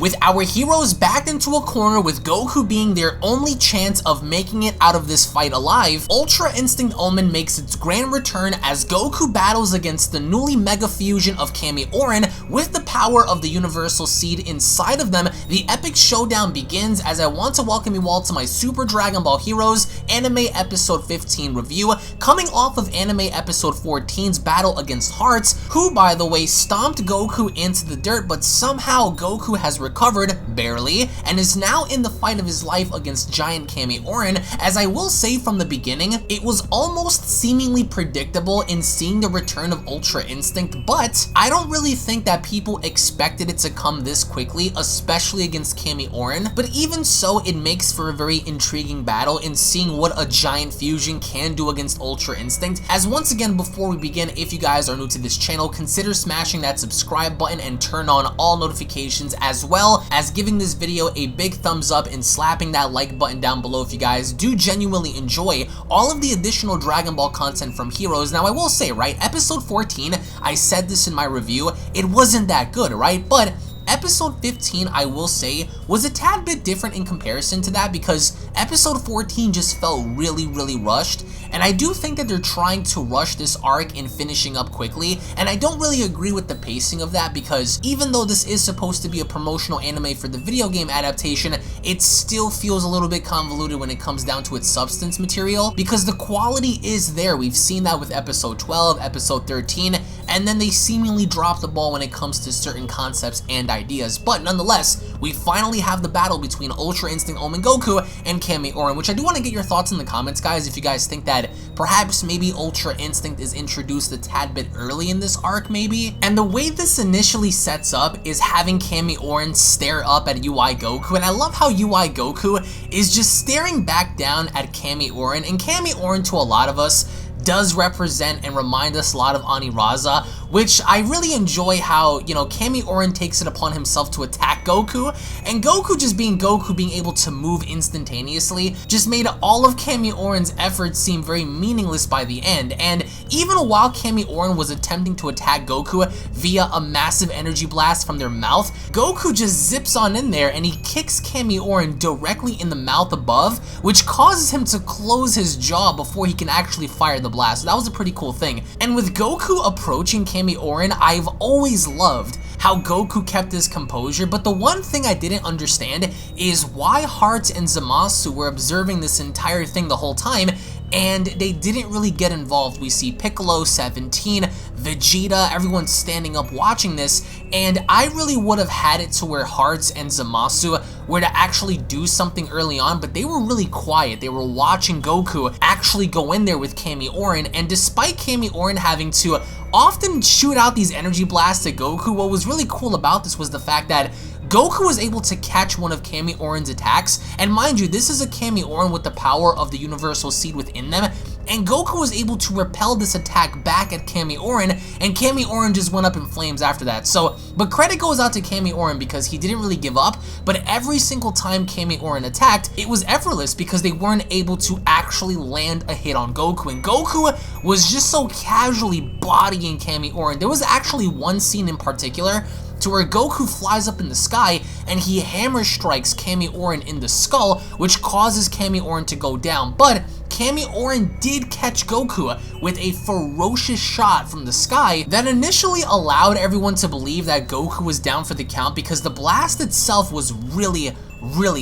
With our heroes backed into a corner with Goku being their only chance of making it out of this fight alive, Ultra Instinct Omen makes its grand return as Goku battles against the newly mega fusion of Kamioren with the power of the Universal Seed inside of them. The epic showdown begins as I want to welcome you all to my Super Dragon Ball Heroes Anime Episode 15 review, coming off of Anime Episode 14's battle against Hearts, who by the way stomped Goku into the dirt, but somehow Goku has recovered, barely, and is now in the fight of his life against Giant Kamioren. As I will say from the beginning, it was almost seemingly predictable in seeing the return of Ultra Instinct, but I don't really think that people expected it to come this quickly, especially against Kamioren. But even so, it makes for a very intriguing battle in seeing what a giant fusion can do against Ultra Instinct. As once again, before we begin, if you guys are new to this channel, consider smashing that subscribe button and turn on all notifications, as well as giving this video a big thumbs up and slapping that like button down below if you guys do genuinely enjoy all of the additional Dragon Ball content from Heroes. Now I will say, right, episode 14, I said this in my review, it wasn't that good, right? But episode 15, I will say, was a tad bit different in comparison to that because episode 14 just felt really rushed, and I do think that they're trying to rush this arc in finishing up quickly, and I don't really agree with the pacing of that because even though this is supposed to be a promotional anime for the video game adaptation, it still feels a little bit convoluted when it comes down to its substance material because the quality is there. We've seen that with episode 12, episode 13, and then they seemingly drop the ball when it comes to certain concepts and ideas. But nonetheless, we finally have the battle between Ultra Instinct Omen Goku and Kamioren, which I do want to get your thoughts in the comments, guys, if you guys think that perhaps maybe Ultra Instinct is introduced a tad bit early in this arc, maybe. And the way this initially sets up is having Kamioren stare up at UI Goku, and I love how UI Goku is just staring back down at Kamioren, and Kamioren to a lot of us does represent and remind us a lot of Aniraza, which I really enjoy how, you know, Kamioren takes it upon himself to attack Goku, and Goku just being Goku, being able to move instantaneously, just made all of Kamioren's efforts seem very meaningless by the end. And even while Kamioren was attempting to attack Goku via a massive energy blast from their mouth, Goku just zips on in there and he kicks Kamioren directly in the mouth above, which causes him to close his jaw before he can actually fire the blast. So that was a pretty cool thing. And with Goku approaching Kamioren, I've always loved how Goku kept his composure, but the one thing I didn't understand is why Hearts and Zamasu were observing this entire thing the whole time and they didn't really get involved. We see Piccolo, 17, Vegeta, everyone standing up watching this, and I really would have had it to where Hearts and Zamasu were to actually do something early on, but they were really quiet. They were watching Goku actually go in there with Kamioren, and despite Kamioren having to often shoot out these energy blasts at Goku, what was really cool about this was the fact that Goku was able to catch one of Kamioren's attacks, and mind you, this is a Kamioren with the power of the Universal Seed within them, and Goku was able to repel this attack back at Kamioren, and Kamioren just went up in flames after that. So, but credit goes out to Kamioren because he didn't really give up, but every single time Kamioren attacked, it was effortless because they weren't able to actually land a hit on Goku, and Goku was just so casually bodying Kamioren. There was actually one scene in particular to where Goku flies up in the sky and he hammer strikes Kamioren in the skull, which causes Kamioren to go down. But Kamioren did catch Goku with a ferocious shot from the sky that initially allowed everyone to believe that Goku was down for the count because the blast itself was really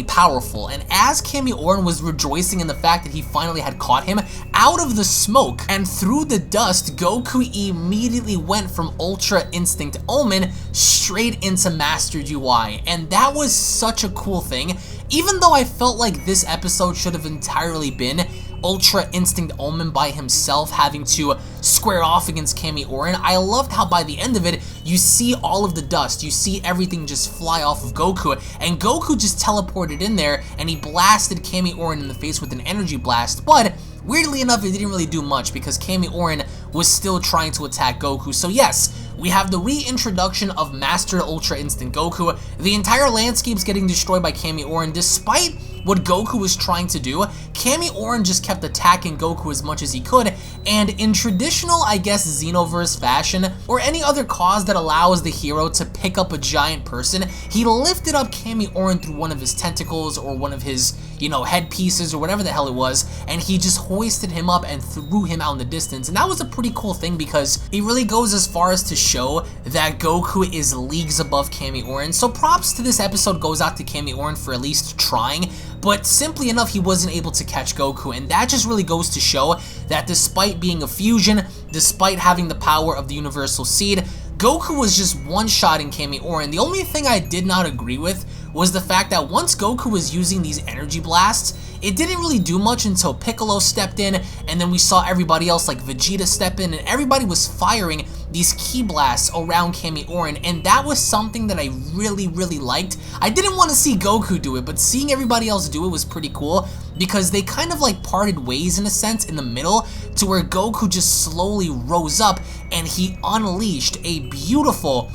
powerful. And as Kamioren was rejoicing in the fact that he finally had caught him, out of the smoke and through the dust, Goku immediately went from Ultra Instinct Omen straight into Mastered UI, and that was such a cool thing. Even though I felt like this episode should have entirely been Ultra Instinct Omen by himself having to square off against Kamioren, I loved how by the end of it, you see all of the dust, you see everything just fly off of Goku, and Goku just teleported in there and he blasted Kamioren in the face with an energy blast, but weirdly enough, it didn't really do much because Kamioren was still trying to attack Goku. So yes, we have the reintroduction of Master Ultra Instinct Goku. The entire landscape's getting destroyed by Kamioren, despite what Goku was trying to do, Kamioren just kept attacking Goku as much as he could, and in traditional, I guess, Xenoverse fashion, or any other cause that allows the hero to pick up a giant person, he lifted up Kamioren through one of his tentacles or one of his, you know, headpieces or whatever the hell it was, and he just hoisted him up and threw him out in the distance. And that was a pretty cool thing because it really goes as far as to show that Goku is leagues above Kamioren. So props to this episode goes out to Kamioren for at least trying, but simply enough, he wasn't able to catch Goku, and that just really goes to show that despite being a fusion, despite having the power of the Universal Seed, Goku was just one-shotting Kamioren. The only thing I did not agree with was the fact that once Goku was using these energy blasts, it didn't really do much until Piccolo stepped in, and then we saw everybody else like Vegeta step in, and everybody was firing these ki blasts around Kamioren, and that was something that I really liked. I didn't want to see Goku do it, but seeing everybody else do it was pretty cool because they kind of like parted ways in a sense in the middle to where Goku just slowly rose up and he unleashed a beautiful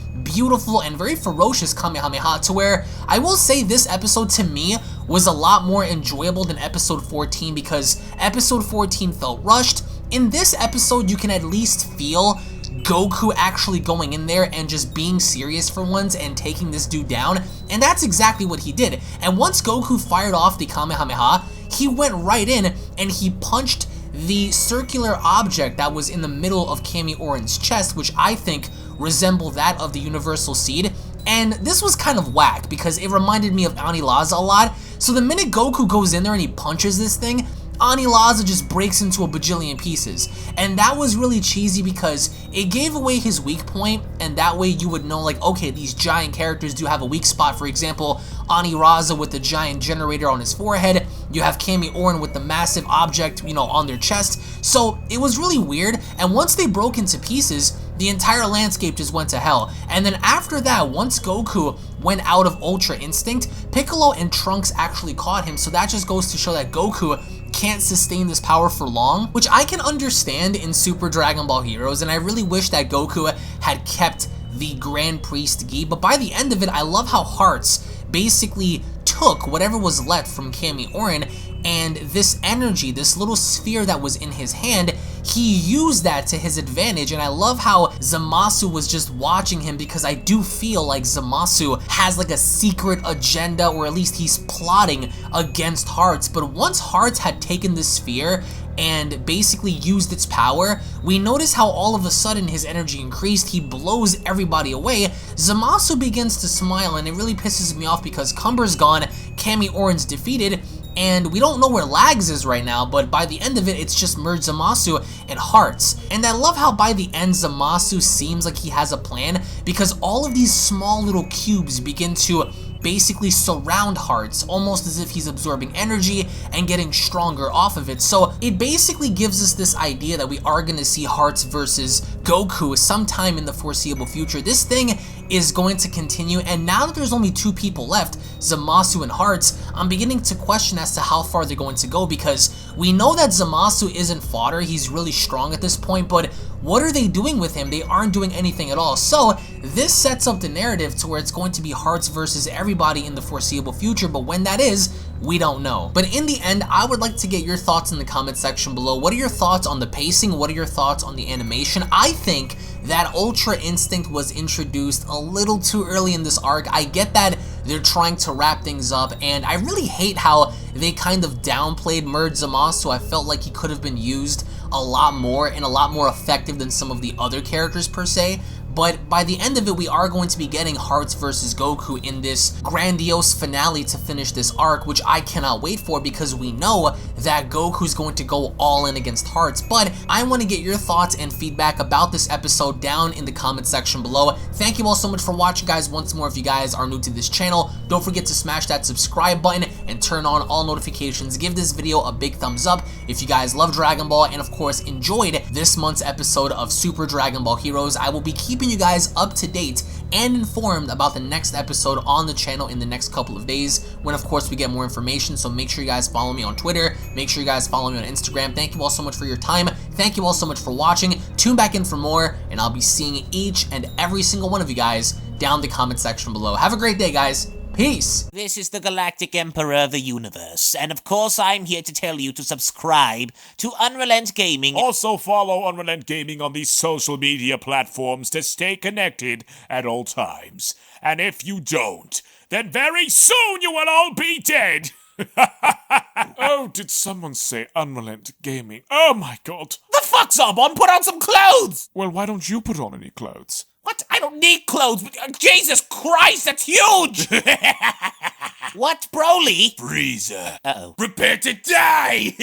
and very ferocious Kamehameha, to where I will say this episode to me was a lot more enjoyable than episode 14 because episode 14 felt rushed. In this episode, you can at least feel Goku actually going in there and just being serious for once and taking this dude down, and that's exactly what he did. And once Goku fired off the Kamehameha, he went right in and he punched the circular object that was in the middle of Kamioren's chest, which I think resembled that of the Universal Seed. And this was kind of whack because it reminded me of Anilaza a lot. So the minute Goku goes in there and he punches this thing, Anilaza just breaks into a bajillion pieces. And that was really cheesy because it gave away his weak point, and that way you would know like, okay, these giant characters do have a weak spot. For example, Anilaza with the giant generator on his forehead, you have Kamioren with the massive object, you know, on their chest. So it was really weird, and once they broke into pieces, the entire landscape just went to hell. And then after that, once Goku went out of Ultra Instinct, Piccolo and Trunks actually caught him, so that just goes to show that Goku can't sustain this power for long, which I can understand in Super Dragon Ball Heroes, and I really wish that Goku had kept the Grand Priest Gi, but by the end of it, I love how Hearts basically took whatever was left from Kamioren, and this energy, this little sphere that was in his hand, he used that to his advantage. And I love how Zamasu was just watching him, because I do feel like Zamasu has like a secret agenda, or at least he's plotting against Hearts. But once Hearts had taken this sphere and basically used its power, we notice how all of a sudden his energy increased, he blows everybody away. Zamasu begins to smile, and it really pisses me off because Cumber's gone, Kamioren's defeated, and we don't know where Lags is right now, but by the end of it, it's just merged Zamasu and Hearts. And I love how by the end, Zamasu seems like he has a plan, because all of these small little cubes begin to basically surround Hearts, almost as if he's absorbing energy and getting stronger off of it. So it basically gives us this idea that we are going to see Hearts versus Goku sometime in the foreseeable future. This thing is going to continue, and now that there's only two people left, Zamasu and Hearts, I'm beginning to question as to how far they're going to go, because we know that Zamasu isn't fodder, he's really strong at this point, but what are they doing with him? They aren't doing anything at all. So this sets up the narrative to where it's going to be Hearts versus everybody in the foreseeable future, but when that is, we don't know. But in the end, I would like to get your thoughts in the comment section below. What are your thoughts on the pacing? What are your thoughts on the animation? I think that Ultra Instinct was introduced a little too early in this arc. I get that they're trying to wrap things up, and I really hate how they kind of downplayed Merge Zamasu. I felt like he could have been used a lot more and a lot more effective than some of the other characters per se. But by the end of it, we are going to be getting Hearts versus Goku in this grandiose finale to finish this arc, which I cannot wait for, because we know that Goku's going to go all in against Hearts. But I want to get your thoughts and feedback about this episode down in the comment section below. Thank you all so much for watching, guys. Once more, if you guys are new to this channel, don't forget to smash that subscribe button and turn on all notifications. Give this video a big thumbs up if you guys love Dragon Ball and, of course, enjoyed this month's episode of Super Dragon Ball Heroes. I will be keeping you guys up to date and informed about the next episode on the channel in the next couple of days, when of course we get more information. So make sure you guys follow me on Twitter, make sure you guys follow me on Instagram. Thank you all so much for your time, thank you all so much for watching. Tune back in for more, and I'll be seeing each and every single one of you guys down the comment section below. Have a great day, guys. Peace. This is the Galactic Emperor of the Universe, and of course I'm here to tell you to subscribe to UnrealEntGaming. Also follow UnrealEntGaming on these social media platforms to stay connected at all times. And if you don't, then very soon you will all be dead! Oh, did someone say UnrealEntGaming? Oh my god. The fuck, Zarbon? Put on some clothes! Well, why don't you put on any clothes? What? I don't need clothes. Jesus Christ, that's huge! What, Broly? Frieza. Uh-oh. Prepare to die!